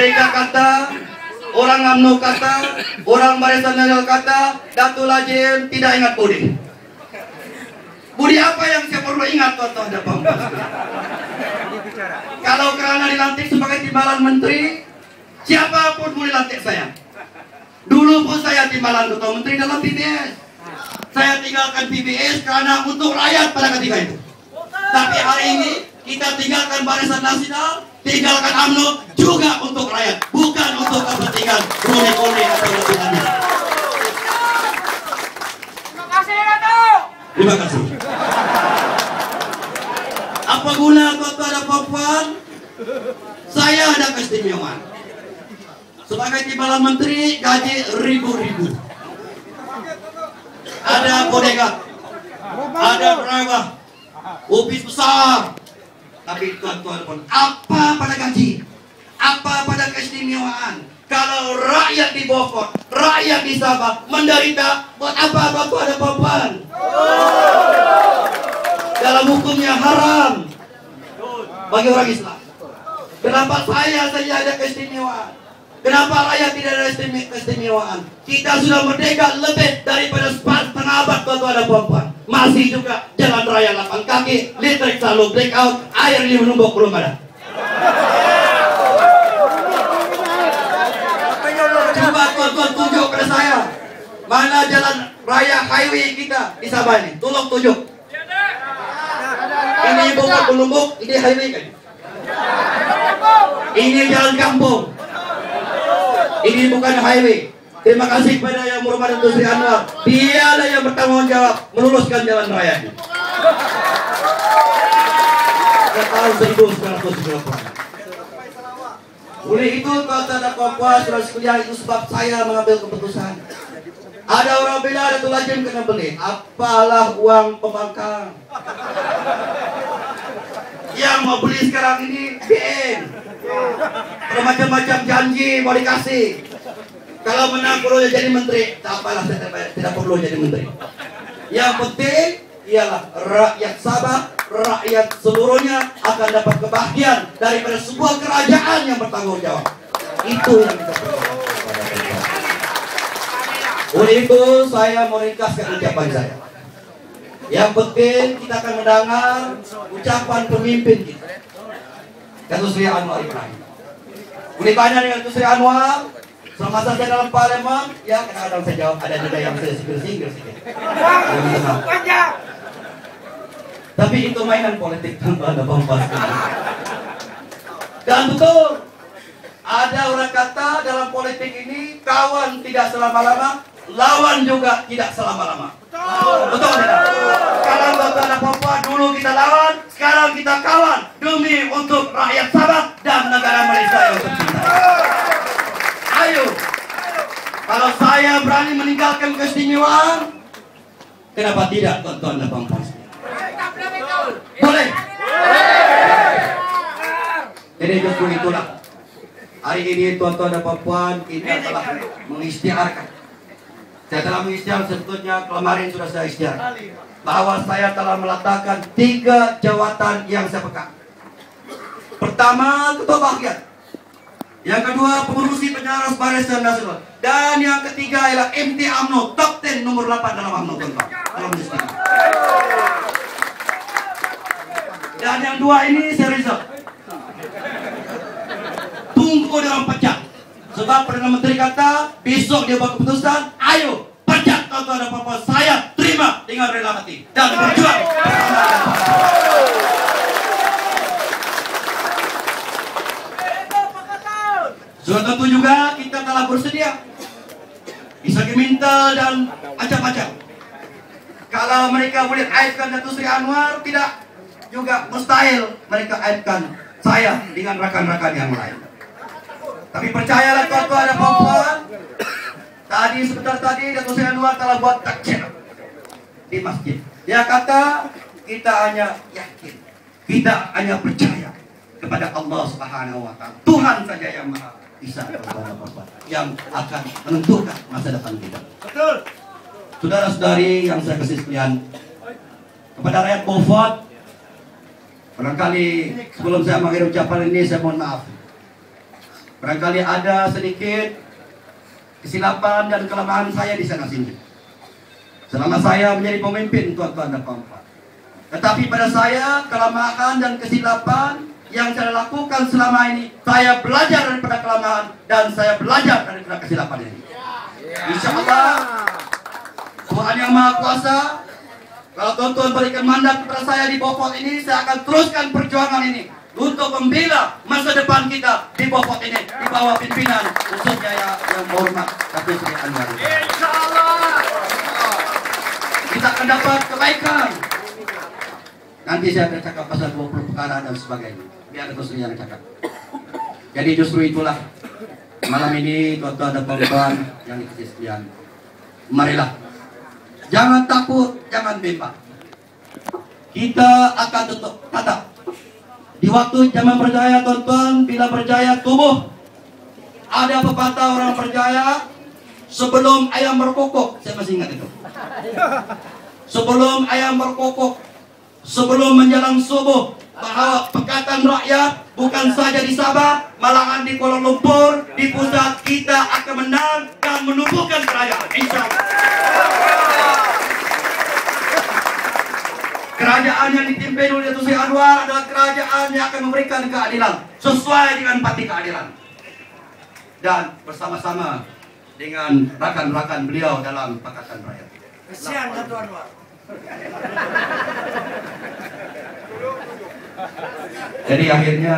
Mereka kata, orang UMNO kata, orang Barisan Nasional kata, Datuk Lajim tidak ingat Budi. Budi apa yang saya perlu ingat, tuan-tuan dan puan-puan? Kalau kerana dilantik sebagai timbalan menteri, siapapun boleh lantik saya. Dulu pun saya timbalan ketua menteri dalam PBS. Saya tinggalkan PBS karena untuk rakyat pada ketika itu. Tapi hari ini kita tinggalkan Barisan Nasional, tinggalkan UMNO juga untuk rakyat, bukan untuk kepentingan kroni-kroni atau lebih lanjut. Terima kasih, Datuk. Terima kasih. Apa guna tuan-tuan dan puan-puan? Saya ada keistimewaan. Sebagai timbalan menteri, gaji ribu-ribu. Ada bodyguard, ada driver, ofis besar. Tapi tuan-tuan pun, apa pada gaji? Apa pada keistimewaan? Kalau rakyat di Beaufort, rakyat di Sabah menderita, buat apa tuan dan puan? Dalam hukumnya haram bagi orang Islam. Kenapa saya saja ada keistimewaan? Kenapa rakyat tidak ada keistimewaan? Kita sudah merdeka lebih daripada setengah abad, tuan-tuan dan puan-puan. Masih juga jalan raya 8 kaki, listrik selalu blackout, air di menumbuk belum ada. Coba tuan-tuan tunjuk kepada saya, mana jalan raya highway kita di Sabah ini? Tolong tunjuk. Ini bukan penumbuk, ini highway kan? Ini jalan kampung. Ini bukan highway. Terima kasih kepada Yang Berhormat Datuk Seri Anwar. Dialah yang bertanggung jawab meluluskan jalan raya ini. Tahun 1998. Oleh itu, tuan-tuan dan puan-puan, saudara sekalian, itu sebab saya mengambil keputusan. Ada orang bilang Datuk Lajim kena beli. Apalah uang pembangkang. Yang mau beli sekarang ini BN. Bermacam-macam janji mau dikasih. Kalau menang perlu jadi menteri, tak apalah, saya tidak perlu jadi menteri. Yang penting ialah rakyat Sabah, rakyat seluruhnya akan dapat kebahagiaan daripada sebuah kerajaan yang bertanggung jawab. Itu yang kita perlu. Oleh itu saya mau ringkaskan ucapan saya. Yang penting kita akan mendengar ucapan pemimpin kita, Datuk Seri Anwar Ibrahim. Boleh tanya dengan Datuk Seri Anwar, semasa saya dalam parlemen, ya kadang-kadang saya jawab, ada juga yang saya singgir-singgir sedikit. Tapi itu mainan politik tanpa ada pembahasan. Dan betul, ada orang kata dalam politik ini kawan tidak selama-lama, lawan juga tidak selama-lama. Betul tidak? Sekarang tuan-tuan dan puan-puan, dulu kita lawan, sekarang kita kawan demi untuk rakyat Sabah dan negara Malaysia yang tercinta. Ayo, kalau saya berani meninggalkan keistimewaan, kenapa tidak, tuan-tuan dan puan-puan? Boleh. Jadi justru itulah hari ini, tuan-tuan dan puan-puan, kita telah mengisytiharkan. Saya telah mengisytiharkan, sebetulnya kemarin sudah saya isytiharkan bahwa saya telah meletakkan 3 jawatan yang saya pegang. Pertama, Ketua Bahagian. Yang kedua, pengurusi penyaras Barisan Nasional. Dan yang ketiga ialah MT UMNO, top 10 nomor 8 dalam UMNO, tuan-tuan. Dan yang 2 ini saya reserve. Tunggu dengan pecat. Sebab Perdana Menteri kata besok dia buat keputusan, ayo pecat, tuan-tuan dan puan-puan. Saya terima dengan rela hati dan berjuang bersama. Sudah tentu juga kita telah bersedia di segi mental dan macam-macam. Kalau mereka boleh aibkan Datuk Seri Anwar, tidak juga mustahil mereka aibkan saya dengan rakan-rakan yang lain. Tapi percayalah tuan-tuan dan puan-puan, sebentar tadi Datuk Seri Anwar telah buat takbir di masjid. Dia kata kita hanya yakin, kita hanya percaya kepada Allah Subhanahu wa Ta'ala. Tuhan saja yang Maha Bisa, yang akan menentukan masa depan kita. Betul. Saudara-saudari yang saya kasih sekalian, kepada rakyat Beaufort, barangkali sebelum saya mengakhiri ucapan ini, saya mohon maaf Barangkali ada sedikit kesilapan dan kelemahan saya di sana sini. Selama saya menjadi pemimpin, tuan-tuan dan puan-puan. Tetapi pada saya, kelemahan dan kesilapan yang saya lakukan selama ini, saya belajar daripada kelemahan dan saya belajar daripada kesilapan ini. Insya Allah, Tuhan Yang Maha Kuasa, kalau tuan-tuan berikan mandat kepada saya di Beaufort ini, saya akan teruskan perjuangan ini untuk membela masa depan kita di Beaufort ini, di bawah pimpinan khususnya yang hormat Datuk Seri Anwar. Insya Allah. Kita akan dapat kebaikan. Nanti saya akan cakap pasal 20 perkara dan sebagainya. Biar Datuk Seri yang cakap. Jadi justru itulah malam ini tuan-tuan dan puan-puan yang dikasih sekalian, marilah jangan takut, jangan bimbang. Kita akan tutup tatap. Di waktu zaman berjaya, tuan-tuan, bila berjaya tumbuh, ada pepatah orang berjaya, sebelum ayam berkokok, saya masih ingat itu. Sebelum ayam berkokok, sebelum menjelang subuh, bahwa pekatan rakyat bukan saja di Sabah, malahan di Kuala Lumpur, di pusat, kita akan menang dan menumbuhkan kerajaan. Insya Allah. Kerajaan yang dipimpin oleh Datuk Seri Anwar adalah kerajaan yang akan memberikan keadilan sesuai dengan parti keadilan dan bersama-sama dengan rakan-rakan beliau dalam Pakatan Rakyat. Kesian Datuk Anwar. Jadi akhirnya